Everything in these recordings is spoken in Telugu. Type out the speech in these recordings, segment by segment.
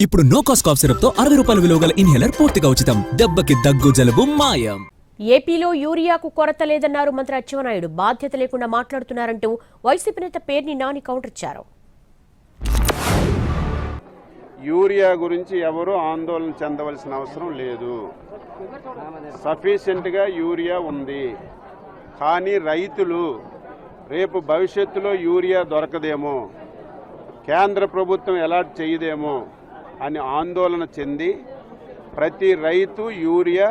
ఇప్పుడు నో కాస్ట్ కాఫ్ సిరప్ తో 60 రూపాయల విలువ గల ఇన్హేలర్ పూర్తిగా ఉచితం. దెబ్బకి దగ్గు జలుబు మాయం. ఏపీలో యూరియాకు కొరత లేదన్నారు మంత్రి అచ్చెన్నాయుడు. బాధ్యత లేకుండా మాట్లాడుతున్నారంటూ వైసీపీ నేత పేర్ని నాని కౌంటర్ ఇచ్చారు. యూరియా గురించి ఎవరు ఆందోళన చెందవలసిన అవసరం లేదు. సఫిషియెంట్గా యూరియా ఉంది. కానీ రైతులు రేపు భవిష్యత్తులో యూరియా దొరకదేమో, కేంద్ర ప్రభుత్వం అలాట్ చేయదేమో అని ఆందోళన చెంది ప్రతి రైతు యూరియా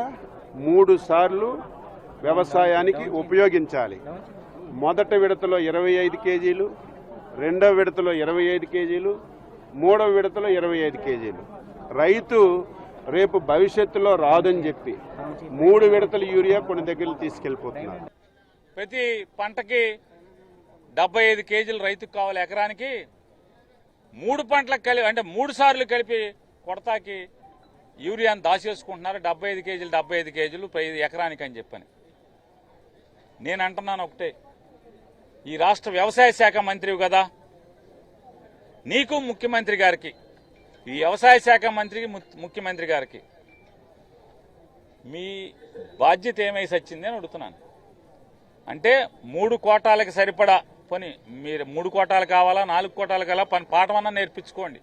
3 సార్లు వ్యవసాయానికి ఉపయోగించాలి. మొదటి విడతలో 25 కేజీలు, రెండవ విడతలో 25 కేజీలు, మూడవ విడతలో 25 కేజీలు. రైతు రేపు భవిష్యత్తులో రాదని చెప్పి 3 విడతల యూరియా కొన్ని దగ్గరలు తీసుకెళ్లిపోతున్నారు. ప్రతి పంటకి 75 కేజీలు రైతుకు కావాలి ఎకరానికి. 3 పంటలకు కలిపి అంటే 3 సార్లు కలిపి కొడతాకి యూరియాను దాచేసుకుంటున్నారు. 75 కేజీలు ఎకరానికి అని చెప్పని నేను అంటున్నాను ఒకటే, ఈ రాష్ట్ర వ్యవసాయ శాఖ మంత్రివి కదా, నీకు ముఖ్యమంత్రి గారికి, ఈ వ్యవసాయ శాఖ మంత్రికి ముఖ్యమంత్రి గారికి మీ బాధ్యత ఏమై సచ్చింది అని అడుగుతున్నాను. అంటే 3 కోటాలకు సరిపడా పని, మీరు 3 కోటాలు కావాలా 4 కోటాలు కావాలా పని పాఠమన్నా నేర్పించుకోండి.